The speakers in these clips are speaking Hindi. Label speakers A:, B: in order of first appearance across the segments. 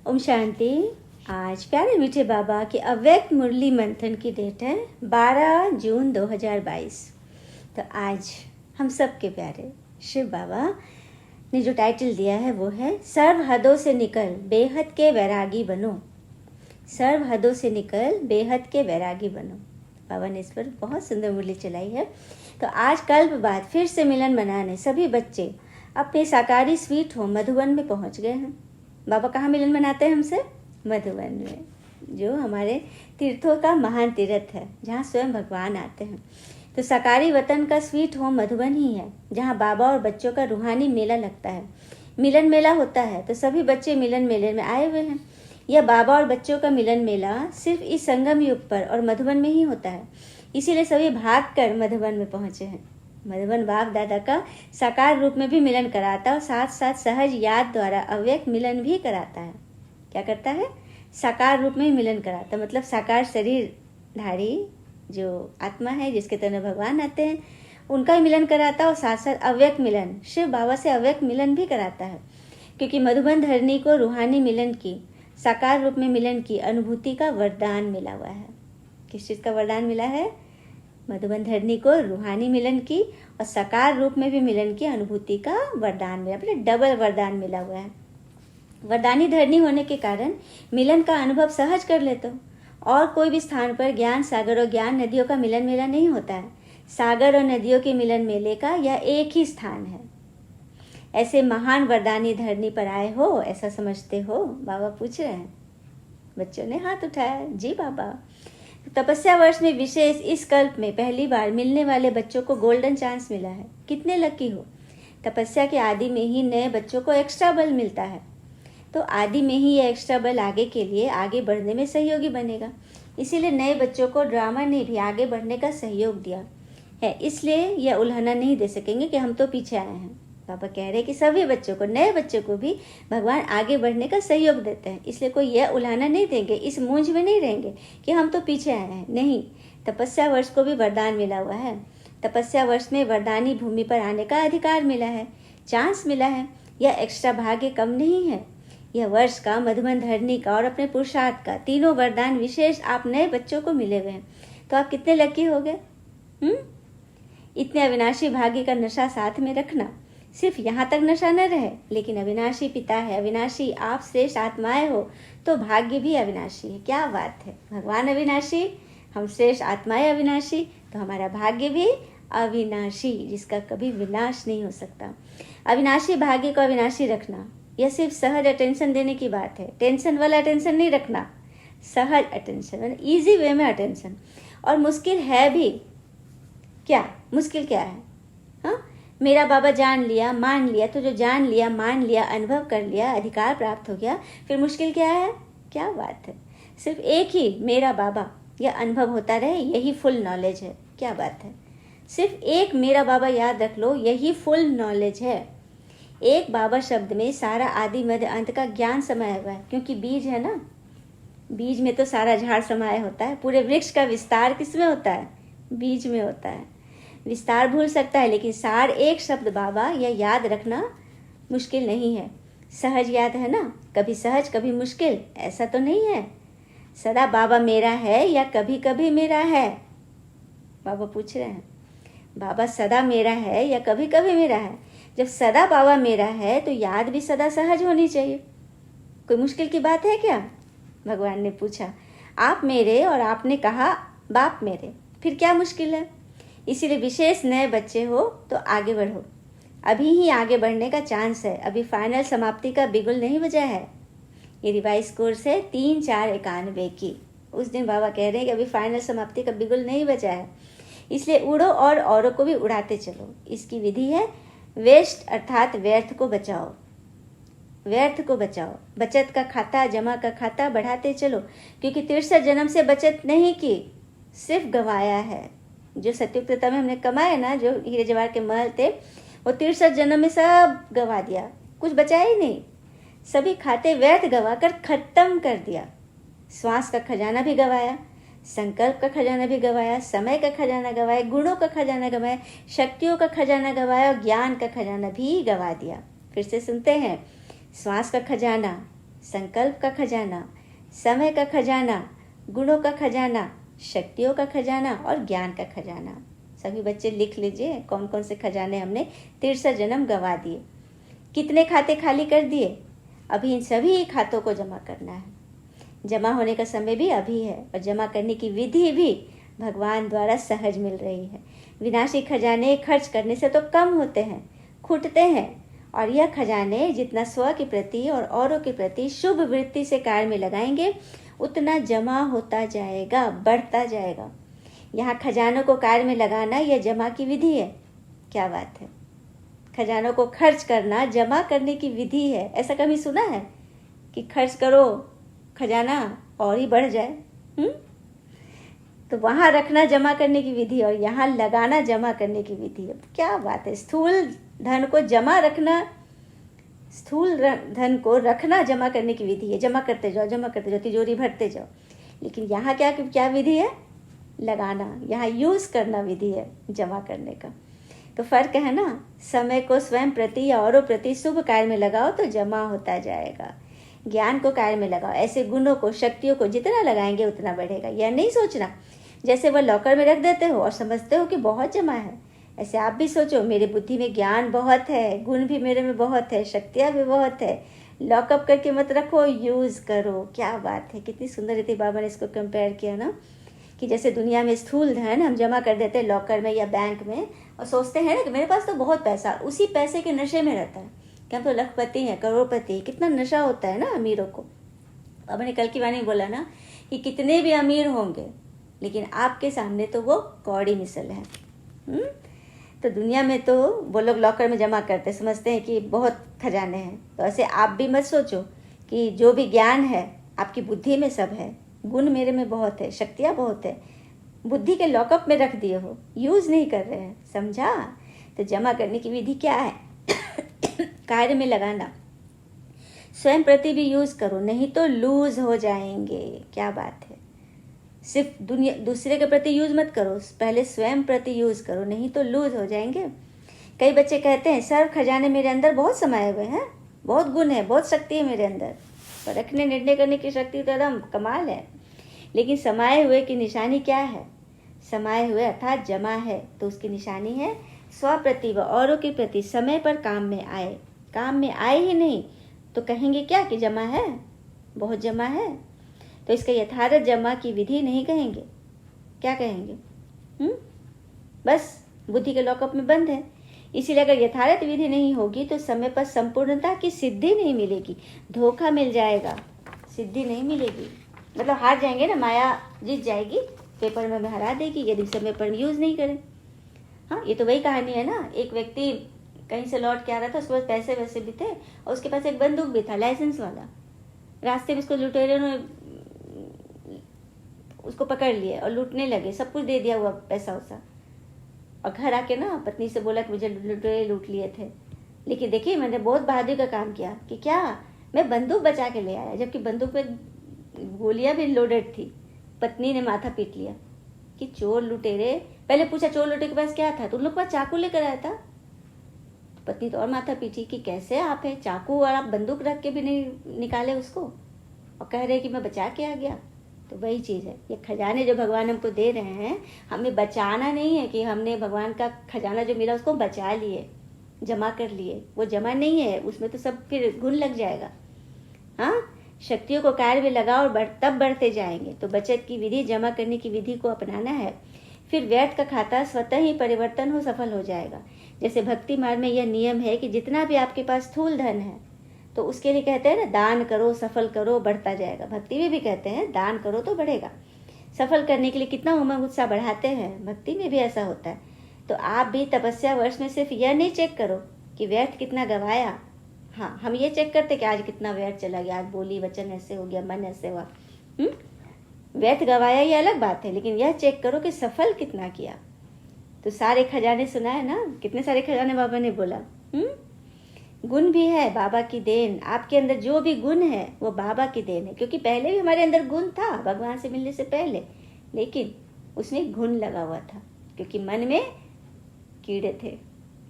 A: ओम शांति। आज प्यारे मीठे बाबा के अव्यक्त मुरली मंथन की डेट है 12 जून 2022। तो आज हम सब के प्यारे शिव बाबा ने जो टाइटल दिया है वो है सर्व हदों से निकल बेहद के वैरागी बनो। सर्व हदों से निकल बेहद के वैरागी बनो। बाबा ने इस पर बहुत सुंदर मुरली चलाई है। तो आज कल्प बाद फिर से मिलन मनाने सभी बच्चे अपने साकारी स्वीट होम मधुबन में पहुंच गए हैं। बाबा कहाँ मिलन मनाते हैं हमसे? मधुबन में, जो हमारे तीर्थों का महान तीर्थ है, जहाँ स्वयं भगवान आते हैं। तो साकारी वतन का स्वीट होम मधुबन ही है, जहाँ बाबा और बच्चों का रूहानी मेला लगता है। मिलन मेला होता है तो सभी बच्चे मिलन मेले में आए हुए हैं। यह बाबा और बच्चों का मिलन मेला सिर्फ इस संगम युग पर और मधुबन में ही होता है, इसीलिए सभी भाग कर मधुबन में पहुंचे हैं। मधुबन बाप दादा का साकार रूप में भी मिलन कराता और साथ साथ सहज याद द्वारा अव्यक्त मिलन भी कराता है। क्या करता है? साकार रूप में मिलन कराता, मतलब साकार शरीर धारी जो आत्मा है, जिसके तरह भगवान आते हैं, उनका ही मिलन कराता और साथ साथ अव्यक्त मिलन, शिव बाबा से अव्यक्त मिलन भी कराता है। क्योंकि मधुबन धरनी को रूहानी मिलन की, साकार रूप में मिलन की अनुभूति का वरदान मिला हुआ है। किस चीज़ का वरदान मिला है? मधुबन धरनी को रूहानी मिलन की और साकार रूप में भी मिलन की अनुभूति का वरदान मिला, मतलब डबल वरदान मिला हुआ है। वरदानी धरनी होने के कारण मिलन का अनुभव सहज कर लेते हो। और कोई भी स्थान पर ज्ञान सागर और ज्ञान नदियों का मिलन मेला नहीं होता है। सागर और नदियों के मिलन मेले का यह एक ही स्थान है। ऐसे महान वरदानी धरनी पर आए हो, ऐसा समझते हो? बाबा पूछ रहे हैं। बच्चों ने हाथ उठाया, जी बाबा। तपस्या वर्ष में विशेष इस कल्प में पहली बार मिलने वाले बच्चों को गोल्डन चांस मिला है। कितने लकी हो। तपस्या के आदि में ही नए बच्चों को एक्स्ट्रा बल मिलता है, तो आदि में ही यह एक्स्ट्रा बल आगे के लिए आगे बढ़ने में सहयोगी बनेगा। इसीलिए नए बच्चों को ड्रामा ने भी आगे बढ़ने का सहयोग दिया है, इसलिए यह उल्हाना नहीं दे सकेंगे कि हम तो पीछे आए हैं। पापा कह रहे कि सभी बच्चों को, नए बच्चों को भी भगवान आगे बढ़ने का सहयोग देते हैं, इसलिए कोई यह उल्हाना नहीं देंगे, इस मूंझ में नहीं रहेंगे कि हम तो पीछे आए हैं। नहीं, तपस्या वर्ष को भी वरदान मिला हुआ है। तपस्या वर्ष में वरदानी भूमि पर आने का अधिकार मिला है, चांस मिला है। यह एक्स्ट्रा भाग्य कम नहीं है। यह वर्ष का, मधुबन धरनी का और अपने पुरुषार्थ का, तीनों वरदान विशेष आप नए बच्चों को मिले हुए हैं। तो आप कितने लकी हो गए। इतने अविनाशी भाग्य का नशा साथ में रखना। सिर्फ यहाँ तक नशा न रहे, लेकिन अविनाशी पिता है, अविनाशी आप श्रेष्ठ आत्माएं हो, तो भाग्य भी अविनाशी है। क्या बात है। भगवान अविनाशी, हम श्रेष्ठ आत्माएं अविनाशी, तो हमारा भाग्य भी अविनाशी, जिसका कभी विनाश नहीं हो सकता। अविनाशी भाग्य को अविनाशी रखना, यह सिर्फ सहज अटेंशन देने की बात है। टेंशन वाला अटेंशन नहीं रखना, सहज अटेंशन, मतलब ईजी वे में अटेंशन। और मुश्किल है भी क्या? मुश्किल क्या है? हाँ, मेरा बाबा जान लिया, मान लिया, तो जो जान लिया, मान लिया, अनुभव कर लिया, अधिकार प्राप्त हो गया, फिर मुश्किल क्या है? क्या बात है। सिर्फ एक ही मेरा बाबा, यह अनुभव होता रहे, यही फुल नॉलेज है। क्या बात है। सिर्फ एक मेरा बाबा याद रख लो, यही फुल नॉलेज है। एक बाबा शब्द में सारा आदि मध्य अंत का ज्ञान समाया हुआ है, क्योंकि बीज है ना, बीज में तो सारा झाड़ समाया होता है। पूरे वृक्ष का विस्तार किसमें होता है? बीज में होता है। विस्तार भूल सकता है, लेकिन सार एक शब्द बाबा, यह याद रखना मुश्किल नहीं है। सहज याद है ना, कभी सहज कभी मुश्किल, ऐसा तो नहीं है। सदा बाबा मेरा है या कभी कभी मेरा है? बाबा पूछ रहे हैं, बाबा सदा मेरा है या कभी कभी मेरा है? जब सदा बाबा मेरा है तो याद भी सदा सहज होनी चाहिए। कोई मुश्किल की बात है क्या? भगवान ने पूछा। आप मेरे और आपने कहा बाप मेरे, फिर क्या मुश्किल है? इसीलिए विशेष नए बच्चे हो तो आगे बढ़ो। अभी ही आगे बढ़ने का चांस है। अभी फाइनल समाप्ति का बिगुल नहीं बजा है। ये रिवाइज कोर्स है 3-4-91 की। उस दिन बाबा कह रहे हैं कि अभी फाइनल समाप्ति का बिगुल नहीं बजा है, इसलिए उड़ो और औरों को भी उड़ाते चलो। इसकी विधि है वेस्ट, अर्थात व्यर्थ को बचाओ। व्यर्थ को बचाओ। बचत का खाता, जमा का खाता बढ़ाते चलो, क्योंकि 63 जन्म से बचत नहीं की, सिर्फ गंवाया है। जो सतयुग त्रेता में हमने कमाए ना, जो हीरे जवाहर के महल थे, वो 63 जन्म में सब गवा दिया, कुछ बचा ही नहीं। सभी खाते व्यर्थ गवा कर खत्म कर दिया। श्वास का खजाना भी गवाया, संकल्प का खजाना भी गवाया, समय का खजाना गवाया, गुणों का खजाना गवाया, शक्तियों का खजाना गवाया और ज्ञान का खजाना भी गवा दिया। फिर से सुनते हैं। श्वास का खजाना, संकल्प का खजाना, समय का खजाना, गुणों का खजाना, शक्तियों का खजाना और ज्ञान का खजाना। सभी बच्चे लिख लीजिए कौन कौन से खजाने हमने 63 जन्म गंवा दिए, कितने खाते खाली कर दिए। अभी इन सभी खातों को जमा करना है। जमा होने का समय भी अभी है और जमा करने की विधि भी भगवान द्वारा सहज मिल रही है। विनाशी खजाने खर्च करने से तो कम होते हैं, खूटते हैं, और यह खजाने जितना स्व के प्रति और औरों के प्रति शुभ वृत्ति से कार्य में लगाएंगे उतना जमा होता जाएगा, बढ़ता जाएगा। यहाँ खजानों को कार्य में लगाना यह जमा की विधि है। क्या बात है, खजानों को खर्च करना जमा करने की विधि है। ऐसा कभी सुना है कि खर्च करो खजाना और ही बढ़ जाए? तो वहाँ रखना जमा करने की विधि और यहाँ लगाना जमा करने की विधि है। क्या बात है, स्थूल धन को जमा रखना, स्थूल धन को रखना जमा करने की विधि है। जमा करते जाओ, जमा करते जाओ, तिजोरी भरते जाओ। लेकिन यहाँ क्या विधि है? लगाना, यहाँ यूज करना विधि है जमा करने का। तो फर्क है ना। समय को स्वयं प्रति या औरों प्रति शुभ कार्य में लगाओ तो जमा होता जाएगा। ज्ञान को कार्य में लगाओ, ऐसे गुणों को, शक्तियों को जितना लगाएंगे उतना बढ़ेगा। यह नहीं सोचना जैसे वह लॉकर में रख देते हो और समझते हो कि बहुत जमा है। ऐसे आप भी सोचो, मेरी बुद्धि में ज्ञान बहुत है, गुण भी मेरे में बहुत है, शक्तियाँ भी बहुत है। लॉकअप करके मत रखो, यूज करो। क्या बात है, कितनी सुंदर रीति बाबा ने इसको कंपेयर किया ना, कि जैसे दुनिया में स्थूल धन हम जमा कर देते हैं लॉकर में या बैंक में और सोचते हैं ना कि मेरे पास तो बहुत पैसा, उसी पैसे के नशे में रहता है कि हम तो लखपति हैं, करोड़पति। कितना नशा होता है ना अमीरों को। अब मैंने कल की वाणी बोला ना कि कितने भी अमीर होंगे लेकिन आपके सामने तो वो कौड़ी मिसल है। तो दुनिया में तो वो लोग लॉकर में जमा करते, समझते हैं कि बहुत खजाने हैं। तो ऐसे आप भी मत सोचो कि जो भी ज्ञान है आपकी बुद्धि में सब है, गुण मेरे में बहुत है, शक्तियाँ बहुत है, बुद्धि के लॉकअप में रख दिए हो, यूज नहीं कर रहे हैं। समझा? तो जमा करने की विधि क्या है? कार्य में लगाना, स्वयं प्रति भी यूज करो, नहीं तो लूज हो जाएंगे। क्या बात है, सिर्फ दूसरे के प्रति यूज मत करो, पहले स्वयं प्रति यूज करो, नहीं तो लूज हो जाएंगे। कई बच्चे कहते हैं सर खजाने मेरे अंदर बहुत समाये हुए हैं, बहुत गुण है, बहुत शक्ति है मेरे अंदर, पर रखने निर्णय करने की शक्ति तो एकदम कमाल है। लेकिन समाये हुए की निशानी क्या है? समाये हुए अर्थात जमा है तो उसकी निशानी है स्व प्रति व औरों के प्रति समय पर काम में आए। काम में आए ही नहीं तो कहेंगे क्या कि जमा है, बहुत जमा है। तो इसका यथार्थ जमा की विधि नहीं कहेंगे, क्या कहेंगे? बस बुद्धि के लॉकअप में बंद है। इसीलिए अगर यथार्थ विधि नहीं होगी तो समय पर संपूर्णता की सिद्धि नहीं मिलेगी, धोखा मिल जाएगा, सिद्धि नहीं मिलेगी। मतलब हार जाएंगे ना, माया जीत जाएगी, पेपर में हरा देगी यदि समय पर यूज नहीं करें। हाँ, ये तो वही कहानी है ना। एक व्यक्ति कहीं से लौट के आ रहा था, उसके पास पैसे वैसे भी थे और उसके पास एक बंदूक भी था, लाइसेंस वाला। रास्ते में उसको लुटेरों ने उसको पकड़ लिए और लूटने लगे, सब कुछ दे दिया हुआ पैसा वैसा। और घर आके ना पत्नी से बोला कि मुझे लुटेरे लूट लिए थे। लेकिन देखिए मैंने बहुत बहादुरी का काम किया कि क्या, मैं बंदूक बचा के ले आया, जबकि बंदूक में गोलियां भी लोडेड थी। पत्नी ने माथा पीट लिया कि चोर लुटेरे। पहले पूछा चोर लुटेरे के पास क्या था, तुम लोग के पास चाकू लेकर आया था। पत्नी तो और माथा पीटी कि कैसे आप है, चाकू और आप बंदूक रख के भी नहीं निकाले उसको और कह रहे कि मैं बचा के आ गया। तो वही चीज़ है, ये खजाने जो भगवान हमको दे रहे हैं, हमें बचाना नहीं है कि हमने भगवान का खजाना जो मिला उसको बचा लिए, जमा कर लिए। वो जमा नहीं है, उसमें तो सब फिर घुन लग जाएगा। हाँ, शक्तियों को कार्य में लगाओ और तब बढ़ते जाएंगे। तो बचत की विधि, जमा करने की विधि को अपनाना है, फिर व्यर्थ का खाता स्वतः ही परिवर्तन हो सफल हो जाएगा। जैसे भक्ति मार्ग में यह नियम है कि जितना भी आपके पास स्थूल धन है तो उसके लिए कहते हैं ना, दान करो, सफल करो, बढ़ता जाएगा। भक्ति में भी कहते हैं दान करो तो बढ़ेगा। सफल करने के लिए कितना उमंग उत्साह बढ़ाते हैं, भक्ति में भी ऐसा होता है। तो आप भी तपस्या वर्ष में सिर्फ यह नहीं चेक करो कि व्यर्थ कितना गवाया। हाँ, हम ये चेक करते कि आज कितना व्यर्थ चला गया, आज बोली वचन ऐसे हो गया, मन ऐसे हुआ। व्यर्थ गवाया ये अलग बात है, लेकिन यह चेक करो कि सफल कितना किया। तो सारे खजाने सुना है ना, कितने सारे खजाने बाबा ने बोला। गुण भी है बाबा की देन। आपके अंदर जो भी गुण है वो बाबा की देन है, क्योंकि पहले भी हमारे अंदर गुण था भगवान से मिलने से पहले, लेकिन उसमें गुण लगा हुआ था क्योंकि मन में कीड़े थे,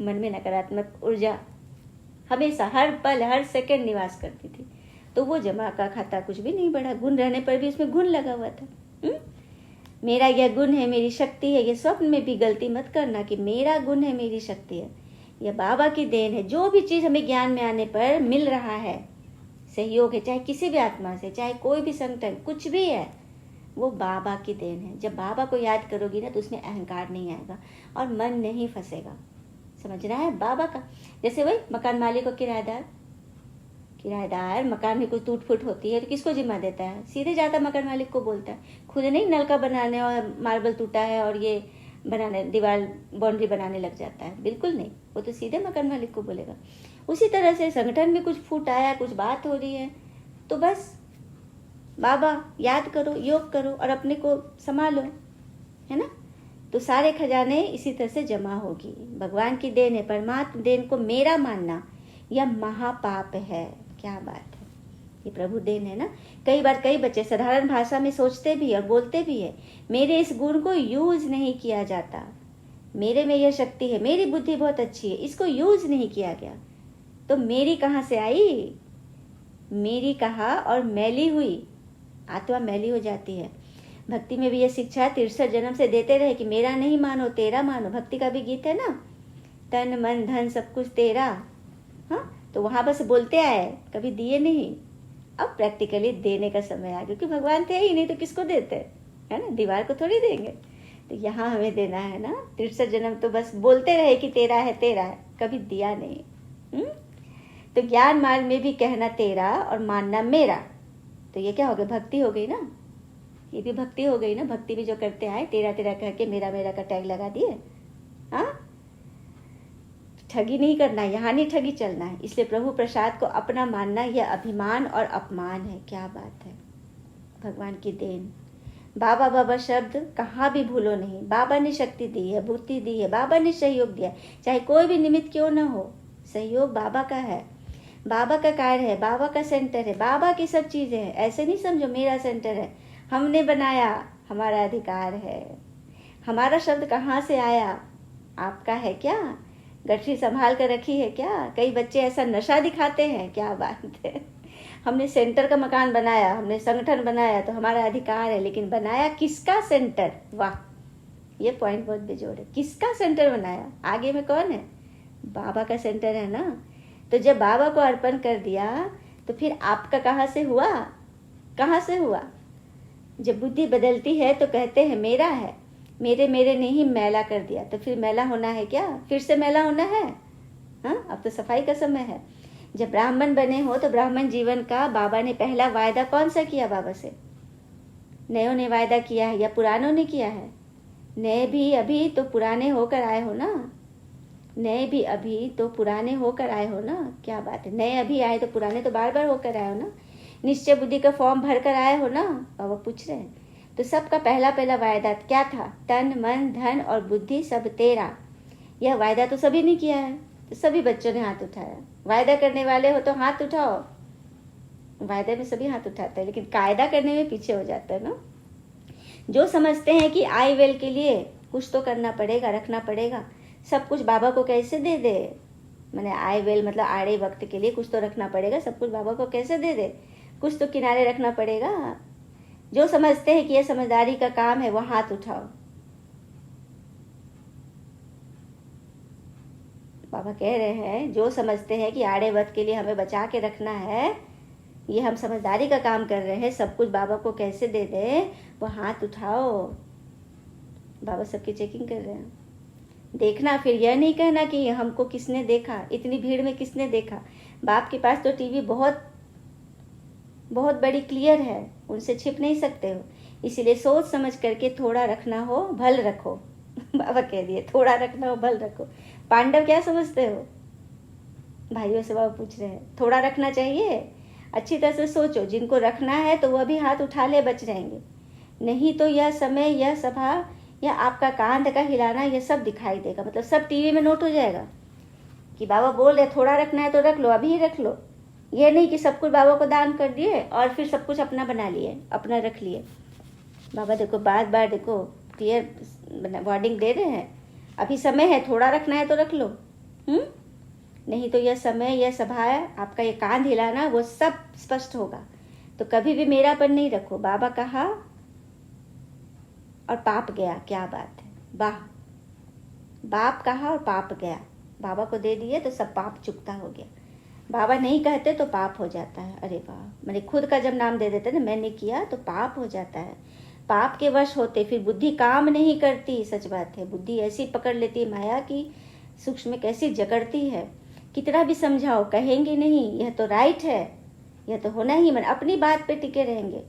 A: मन में नकारात्मक ऊर्जा हमेशा हर पल हर सेकंड निवास करती थी। तो वो जमा का खाता कुछ भी नहीं बढ़ा, गुण रहने पर भी उसमें गुण लगा हुआ था। मेरा यह गुण है, मेरी शक्ति है, ये स्वप्न में भी गलती मत करना कि मेरा गुण है, मेरी शक्ति है, यह बाबा की देन है। जो भी चीज़ हमें ज्ञान में आने पर मिल रहा है, सहयोग है, चाहे किसी भी आत्मा से, चाहे कोई भी संगठन, कुछ भी है, वो बाबा की देन है। जब बाबा को याद करोगी ना तो उसमें अहंकार नहीं आएगा और मन नहीं फंसेगा। समझ रहा है? बाबा का जैसे वही मकान मालिक और किराएदार मकान में कोई टूट फूट होती है तो किसको जिम्मा देता है? सीधे जाता मकान मालिक को बोलता है। खुद नहीं नल का बनाने और मार्बल टूटा है और ये बनाने, दीवार बाउंड्री बनाने लग जाता है, बिल्कुल नहीं, वो तो सीधे मकान मालिक को बोलेगा। उसी तरह से संगठन में कुछ फूट आया, कुछ बात हो रही है तो बस बाबा याद करो, योग करो और अपने को संभालो, है ना? तो सारे खजाने इसी तरह से जमा होगी। भगवान की देन है, परमात्मा देन को मेरा मानना यह महापाप है। क्या बात है, ये प्रभु देन है ना। कई बार कई बच्चे साधारण भाषा में सोचते भी और बोलते भी है, मेरे इस गुण को यूज नहीं किया जाता, मेरे में यह शक्ति है, मेरी बुद्धि बहुत अच्छी है, इसको यूज नहीं किया गया, तो मेरी कहाँ से आई? मेरी कहा और मैली हुई आत्मा मैली हो जाती है। भक्ति में भी यह शिक्षा 63 जन्म से देते रहे कि मेरा नहीं मानो, तेरा मानो। भक्ति का भी गीत है ना, तन मन धन सब कुछ तेरा। हाँ, तो वहां बस बोलते आए, कभी दिए नहीं। अब प्रैक्टिकली देने का समय आ, क्योंकि भगवान थे ही नहीं तो किसको देते, है ना? दीवार को थोड़ी देंगे। तो यहाँ हमें देना है ना। 63 जन्म तो बस बोलते रहे कि तेरा है तेरा है, कभी दिया नहीं। तो ज्ञान मार्ग में भी कहना तेरा और मानना मेरा, तो ये क्या हो गया? भक्ति हो गई ना। ये भी भक्ति हो गई ना। भक्ति भी जो करते आए, तेरा तेरा करके मेरा मेरा का टैग लगा दिए। हाँ, ठगी नहीं करना, यहाँ नहीं ठगी चलना है। इसलिए प्रभु प्रसाद को अपना मानना यह अभिमान और अपमान है। क्या बात है, भगवान की देन। बाबा बाबा शब्द कहाँ भी भूलो नहीं। बाबा ने शक्ति दी है, बुद्धि दी है, बाबा ने सहयोग दिया, चाहे कोई भी निमित्त क्यों ना हो, सहयोग बाबा का है, बाबा का कार्य है, बाबा का सेंटर है, बाबा की सब चीजें हैं। ऐसे नहीं समझो मेरा सेंटर है, हमने बनाया, हमारा अधिकार है। हमारा शब्द कहाँ से आया? आपका है क्या? गठरी संभाल कर रखी है क्या? कई बच्चे ऐसा नशा दिखाते हैं। क्या बात है, हमने सेंटर का मकान बनाया, हमने संगठन बनाया तो हमारा अधिकार है, लेकिन बनाया किसका सेंटर? वाह, ये पॉइंट बहुत बेजोड़ है। किसका सेंटर बनाया? आगे में कौन है? बाबा का सेंटर है ना। तो जब बाबा को अर्पण कर दिया तो फिर आपका कहाँ से हुआ? कहाँ से हुआ? जब बुद्धि बदलती है तो कहते हैं मेरा है, मेरे मेरे ने ही मैला कर दिया। तो फिर मैला होना है क्या? फिर से मैला होना है? हाँ, अब तो सफाई का समय है। जब ब्राह्मण बने हो तो ब्राह्मण जीवन का बाबा ने पहला वायदा कौन सा किया बाबा से? नयों ने वायदा किया है या पुरानों ने किया है? नए भी अभी तो पुराने होकर आए हो ना। नए भी अभी तो पुराने होकर आए हो ना। क्या बात है, नए अभी आए तो पुराने तो बार बार होकर आए हो ना। निश्चय बुद्धि का फॉर्म भर कर आए हो ना, बाबा पूछ रहे हैं। तो सबका पहला पहला वायदा क्या था? तन मन धन और बुद्धि सब तेरा। यह वायदा तो सभी ने किया है। तो सभी बच्चों ने हाथ उठाया। वायदा करने वाले हो तो हाथ उठाओ। वायदे में सभी हाथ उठाते हैं, लेकिन कायदा करने में पीछे हो जाता है ना। जो समझते हैं कि आई वेल के लिए कुछ तो करना पड़ेगा, रखना पड़ेगा, सब कुछ बाबा को कैसे दे दे? मैंने आई वेल मतलब आड़े वक्त के लिए कुछ तो रखना पड़ेगा, सब कुछ बाबा को कैसे दे दे? कुछ तो किनारे रखना पड़ेगा। जो समझते हैं कि यह समझदारी का काम है वो हाथ उठाओ। बाबा कह रहे हैं जो समझते हैं कि आड़े वक्त के लिए हमें बचा के रखना है, ये हम समझदारी का काम कर रहे हैं, सब कुछ बाबा को कैसे दे दे, वो हाथ उठाओ। बाबा सबकी चेकिंग कर रहे हैं। देखना, फिर यह नहीं कहना कि हमको किसने देखा, इतनी भीड़ में किसने देखा। बाप के पास तो टीवी बहुत बहुत बड़ी क्लियर है, उनसे छिप नहीं सकते हो। इसीलिए सोच समझ करके थोड़ा रखना हो भल रखो। बाबा कह दिए थोड़ा रखना हो भल रखो। पांडव क्या समझते हो? भाइयों से बाबा पूछ रहे हैं, थोड़ा रखना चाहिए। अच्छी तरह से सोचो, जिनको रखना है तो वह भी हाथ उठा ले, बच रहेंगे। नहीं तो यह समय, यह सभा, या आपका कांध का हिलाना, यह सब दिखाई देगा। मतलब सब टीवी में नोट हो जाएगा कि बाबा बोल रहे थोड़ा रखना है तो रख लो, अभी ही रख लो। ये नहीं कि सब कुछ बाबा को दान कर दिए और फिर सब कुछ अपना बना लिए, अपना रख लिए। बाबा देखो बार बार देखो क्लियर वार्निंग दे रहे हैं, अभी समय है, थोड़ा रखना है तो रख लो। नहीं तो यह समय, यह सभा, आपका ये कान हिलाना, वो सब स्पष्ट होगा। तो कभी भी मेरापन नहीं रखो। बाबा कहा और पाप गया, क्या बात है, वाह। बाप कहा और पाप गया, बाबा को दे दिए तो सब पाप चुकता हो गया। बाबा नहीं कहते तो पाप हो जाता है। अरे वाह, मैंने खुद का जब नाम दे देते ना, मैंने किया, तो पाप हो जाता है। पाप के वश होते फिर बुद्धि काम नहीं करती। सच बात है, बुद्धि ऐसी पकड़ लेती है माया की, सूक्ष्म में कैसी जकड़ती है। कितना भी समझाओ, कहेंगे नहीं, यह तो राइट है, यह तो होना ही, मन अपनी बात पे टिके रहेंगे,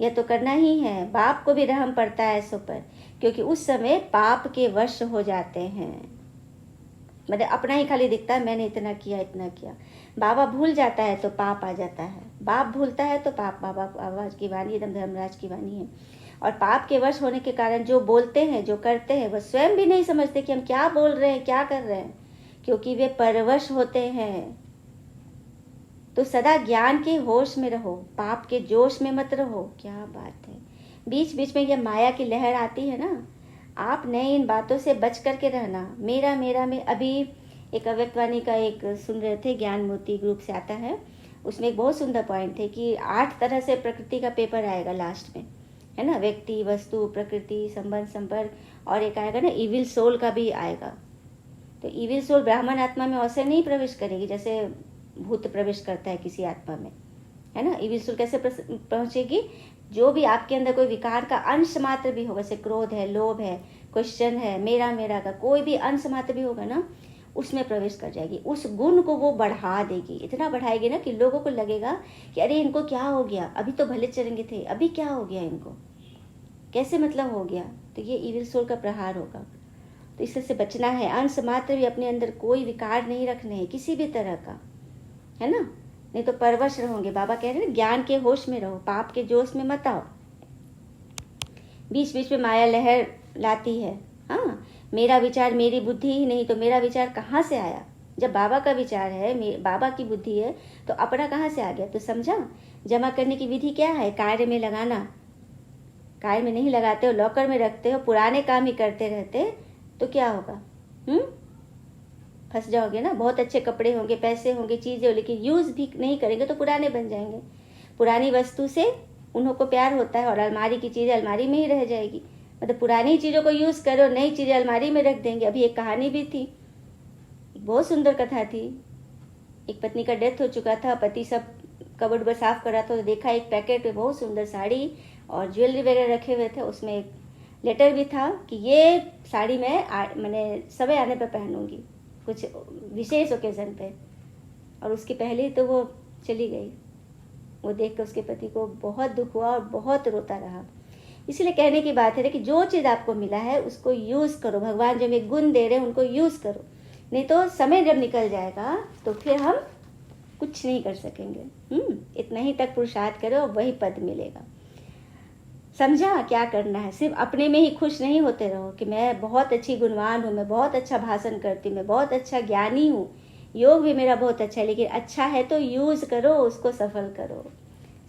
A: यह तो करना ही है। बाप को भी रहम पड़ता है ऐसों पर, क्योंकि उस समय पाप के वश हो जाते हैं। मतलब अपना ही खाली दिखता है, मैंने इतना किया, इतना किया। बाबा भूल जाता है तो पाप आ जाता है, बाप भूलता है तो पाप। बाबा आवाज की वाणी एकदम धर्मराज की वाणी है। और पाप के वश होने के कारण जो बोलते हैं, जो करते हैं, वह स्वयं भी नहीं समझते कि हम क्या बोल रहे हैं, क्या कर रहे हैं, क्योंकि वे परवश होते हैं। तो सदा ज्ञान के होश में रहो, पाप के जोश में मत रहो। क्या बात है। बीच बीच में यह माया की लहर आती है ना, आप नए इन बातों से बच करके रहना। मेरा मेरा में अभी एक अव्यक्तवाणी का एक सुन रहे थे, ज्ञान मोती ग्रुप से आता है, उसमें एक बहुत सुंदर पॉइंट है कि 8 तरह से प्रकृति का पेपर आएगा लास्ट में, है ना। व्यक्ति, वस्तु, प्रकृति, संबंध, संपर्क, और एक आएगा ना इविल सोल का भी आएगा। तो इविल सोल ब्राह्मण आत्मा में वैसे नहीं प्रवेश करेगी जैसे भूत प्रवेश करता है किसी आत्मा में, है ना। इविल सोल कैसे पहुंचेगी? जो भी आपके अंदर कोई विकार का अंश मात्र भी होगा, जैसे क्रोध है, लोभ है, क्वेश्चन है, मेरा मेरा का कोई भी अंश मात्र भी होगा ना, उसमें प्रवेश कर जाएगी। उस गुण को वो बढ़ा देगी, इतना बढ़ाएगी ना कि लोगों को लगेगा कि अरे इनको क्या हो गया, अभी तो भले चलेंगे थे, अभी क्या हो गया इनको, कैसे मतलब हो गया। तो ये इविल सोल का प्रहार होगा। तो इससे बचना है। अंश मात्र भी अपने अंदर कोई विकार नहीं रखने हैं किसी भी तरह का, है ना, नहीं तो परवश रहोगे। बाबा कह रहे हैं ज्ञान के होश में रहो, पाप के जोश में मत आओ। बीच बीच में माया लहर लाती है। हाँ, मेरा विचार, मेरी बुद्धि ही नहीं, तो मेरा विचार कहाँ से आया? जब बाबा का विचार है, बाबा की बुद्धि है, तो अपना कहाँ से आ गया? तो समझा, जमा करने की विधि क्या है? कार्य में लगाना। कार्य में नहीं लगाते हो, लॉकर में रखते हो, पुराने काम ही करते रहते, तो क्या होगा? फंस जाओगे ना। बहुत अच्छे कपड़े होंगे, पैसे होंगे, चीजें हो, लेकिन यूज भी नहीं करेंगे तो पुराने बन जाएंगे। पुरानी वस्तु से उन्हों को प्यार होता है, और अलमारी की चीजें अलमारी में ही रह जाएगी। मतलब पुरानी चीजों को यूज करो, नई चीजें अलमारी में रख देंगे। अभी एक कहानी भी थी, एक बहुत सुंदर कथा थी। एक पत्नी का डेथ हो चुका था, पति सब कबर्ड में साफ कर रहा था, तो देखा एक पैकेट में बहुत सुंदर साड़ी और ज्वेलरी वगैरह रखे हुए थे। उसमें एक लेटर भी था कि ये साड़ी मैंने समय आने पर पहनूंगी, कुछ विशेष ओकेजन पे। और उसके पहले तो वो चली गई। वो देख कर उसके पति को बहुत दुख हुआ और बहुत रोता रहा। इसलिए कहने की बात है कि जो चीज़ आपको मिला है उसको यूज़ करो। भगवान जो हमें गुण दे रहे हैं उनको यूज़ करो, नहीं तो समय जब निकल जाएगा तो फिर हम कुछ नहीं कर सकेंगे। इतना ही तक पुरुषार्थ करो, वही पद मिलेगा। समझा क्या करना है? सिर्फ अपने में ही खुश नहीं होते रहो कि मैं बहुत अच्छी गुणवान हूँ, मैं बहुत अच्छा भाषण करती हूँ, मैं बहुत अच्छा ज्ञानी हूँ, योग भी मेरा बहुत अच्छा है। लेकिन अच्छा है तो यूज़ करो, उसको सफल करो।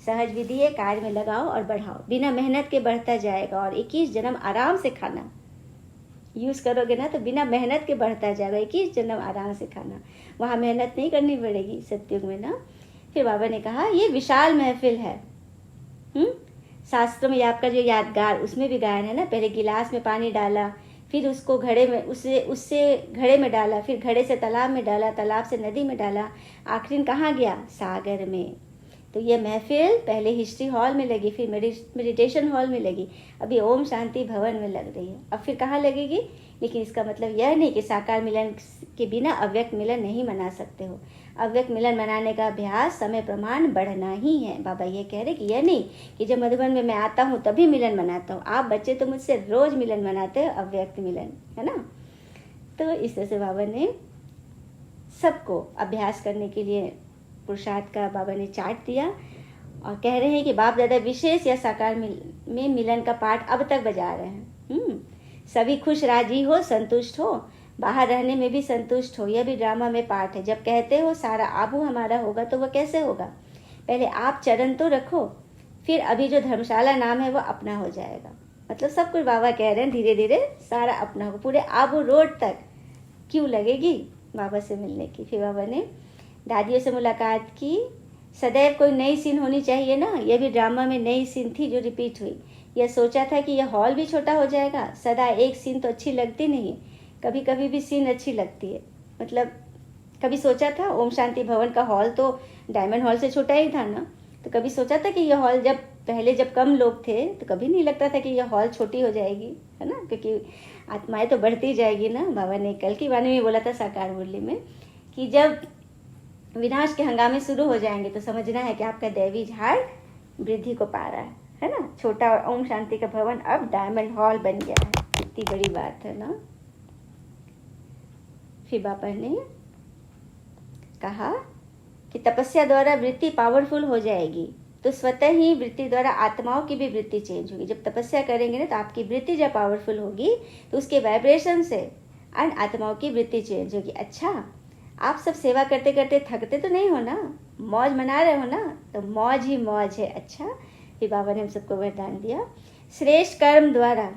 A: सहज विधि है, कार्य में लगाओ और बढ़ाओ। बिना मेहनत के बढ़ता जाएगा। और 21 जन्म आराम से खाना, यूज़ करोगे ना तो बिना मेहनत के बढ़ता जाएगा। 21 जन्म आराम से खाना, वहाँ मेहनत नहीं करनी पड़ेगी सत्युग में ना। फिर बाबा ने कहा ये विशाल महफिल है। शास्त्रों में आपका जो यादगार, उसमें भी गायन है ना। पहले गिलास में पानी डाला, फिर उसको घड़े में, उससे घड़े में डाला, फिर घड़े से तालाब में डाला, तालाब से नदी में डाला, आखिर कहाँ गया? सागर में। तो ये महफिल पहले हिस्ट्री हॉल में लगी, फिर मेडिटेशन हॉल में लगी, अभी ओम शांति भवन में लग रही है, अब फिर कहाँ लगेगी? लेकिन इसका मतलब यह नहीं कि साकार मिलन के बिना अव्यक्त मिलन नहीं मना सकते हो। अव्यक्त मिलन मनाने का अभ्यास, समय प्रमाण बढ़ना ही है। बाबा ये कह रहे कि यह नहीं कि जब मधुबन में मैं आता हूँ तभी मिलन मनाता हूँ। आप बच्चे तो मुझसे रोज मिलन मनाते हो, अव्यक्त मिलन, है ना। तो इस तरह से बाबा ने सबको अभ्यास करने के लिए पुरुषार्थ का बाबा ने चार्ट दिया, और कह रहे हैं कि बाप दादा विशेष या साकार में मिलन का पाठ अब तक बजा रहे हैं। सभी खुश राजी हो, संतुष्ट हो, बाहर रहने में भी संतुष्ट हो। यह भी ड्रामा में पार्ट है। जब कहते हो सारा आबू हमारा होगा, तो वह कैसे होगा? पहले आप चरण तो रखो, फिर अभी जो धर्मशाला नाम है वो अपना हो जाएगा। मतलब सब कुछ बाबा कह रहे हैं, धीरे धीरे सारा अपना होगा। पूरे आबू रोड तक क्यों लगेगी? बाबा से मिलने की। फिर बाबा ने दादियों से मुलाकात की। सदैव कोई नई सीन होनी चाहिए ना, यह भी ड्रामा में नई सीन थी जो रिपीट हुई। यह सोचा था कि यह हॉल भी छोटा हो जाएगा, सदा एक सीन तो अच्छी लगती नहीं, कभी कभी भी सीन अच्छी लगती है। मतलब कभी सोचा था ओम शांति भवन का हॉल तो डायमंड हॉल से छोटा ही था ना, तो कभी सोचा था कि यह हॉल जब कम लोग थे तो कभी नहीं लगता था कि यह हॉल छोटी हो जाएगी, है ना, क्योंकि आत्माएं तो बढ़ती जाएगी ना। बाबा ने कल की वाणी में बोला था साकार मुरली में कि जब विनाश के हंगामे शुरू हो जाएंगे तो समझना है कि आपका दैवी झाड़ वृद्धि को पा रहा है ना। छोटा ओम शांति का भवन अब डायमंड हॉल बन गया है, कितनी बड़ी बात है ना। फिर बाबा ने कहा कि तपस्या द्वारा वृत्ति पावरफुल हो जाएगी तो स्वतः ही वृत्ति द्वारा आत्माओं की भी वृत्ति चेंज होगी। जब तपस्या करेंगे ना तो आपकी वृत्ति जब पावरफुल होगी तो उसके वाइब्रेशन से अन्य आत्माओं की वृत्ति चेंज होगी। अच्छा, आप सब सेवा करते करते थकते तो नहीं हो ना, मौज मना रहे हो ना, तो मौज ही मौज है। अच्छा, फिर बाबा ने हम सबको वरदान दिया, श्रेष्ठ कर्म द्वारा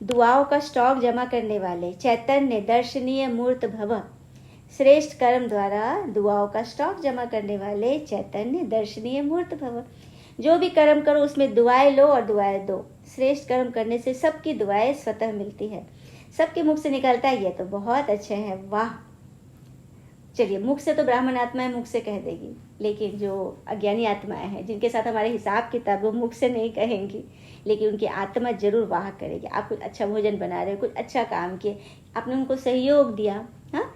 A: दुआओं का स्टॉक जमा करने वाले चैतन्य दर्शनीय मूर्त भव। श्रेष्ठ कर्म द्वारा दुआओं का स्टॉक जमा करने वाले चैतन्य दर्शनीय मूर्त भव। जो भी कर्म करो उसमें दुआएं लो और दुआएं दो। श्रेष्ठ कर्म करने से सबकी दुआएं स्वतः मिलती है, सबके मुख से निकलता है, ये तो बहुत अच्छे हैं, वाह। चलिए, मुख से तो ब्राह्मण आत्माएं मुख से कह देगी, लेकिन जो अज्ञानी आत्माएं हैं जिनके साथ हमारे हिसाब किताब, वो मुख से नहीं कहेंगी, लेकिन उनकी आत्मा जरूर वाह करेगी। आप कुछ अच्छा भोजन बना रहे हो, कुछ अच्छा काम किए, आपने उनको सहयोग दिया, हाँ,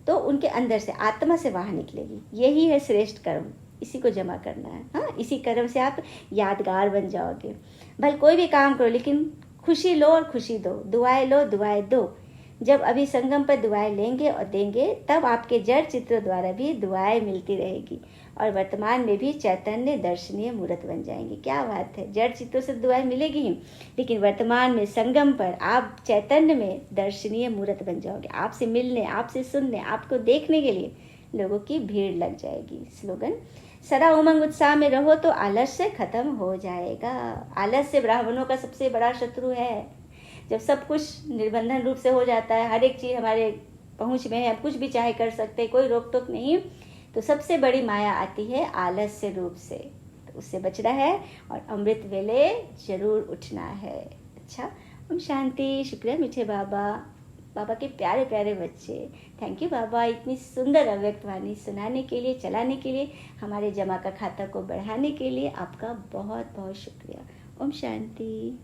A: तो उनके अंदर से आत्मा से वाह निकलेगी। यही है श्रेष्ठ कर्म, इसी को जमा करना है। हाँ, इसी कर्म से आप यादगार बन जाओगे। भले कोई भी काम करो लेकिन खुशी लो और खुशी दो, दुआएं लो दुआएं दो। जब अभी संगम पर दुआएं लेंगे और देंगे तब आपके जड़ चित्र द्वारा भी दुआएं मिलती रहेगी और वर्तमान में भी चैतन्य दर्शनीय मूर्त बन जाएंगे। क्या बात है, जड़ चित्रों से दुआएं मिलेगी ही, लेकिन वर्तमान में संगम पर आप चैतन्य में दर्शनीय मूर्त बन जाओगे। आपसे मिलने, आपसे सुनने, आपको देखने के लिए लोगों की भीड़ लग जाएगी। स्लोगन, सदा उमंग उत्साह में रहो तो आलस्य खत्म हो जाएगा। आलस्य ब्राह्मणों का सबसे बड़ा शत्रु है। जब सब कुछ निर्बंधन रूप से हो जाता है, हर एक चीज़ हमारे पहुंच में है, हम कुछ भी चाहे कर सकते हैं, कोई रोक टोक नहीं, तो सबसे बड़ी माया आती है आलस्य रूप से। तो उससे बचना है और अमृत वेले जरूर उठना है। अच्छा, ओम शांति। शुक्रिया मीठे बाबा, बाबा के प्यारे प्यारे बच्चे। थैंक यू बाबा, इतनी सुंदर अव्यक्त वाणी सुनाने के लिए, चलाने के लिए, हमारे जमा का खाता को बढ़ाने के लिए आपका बहुत बहुत शुक्रिया। ओम शांति।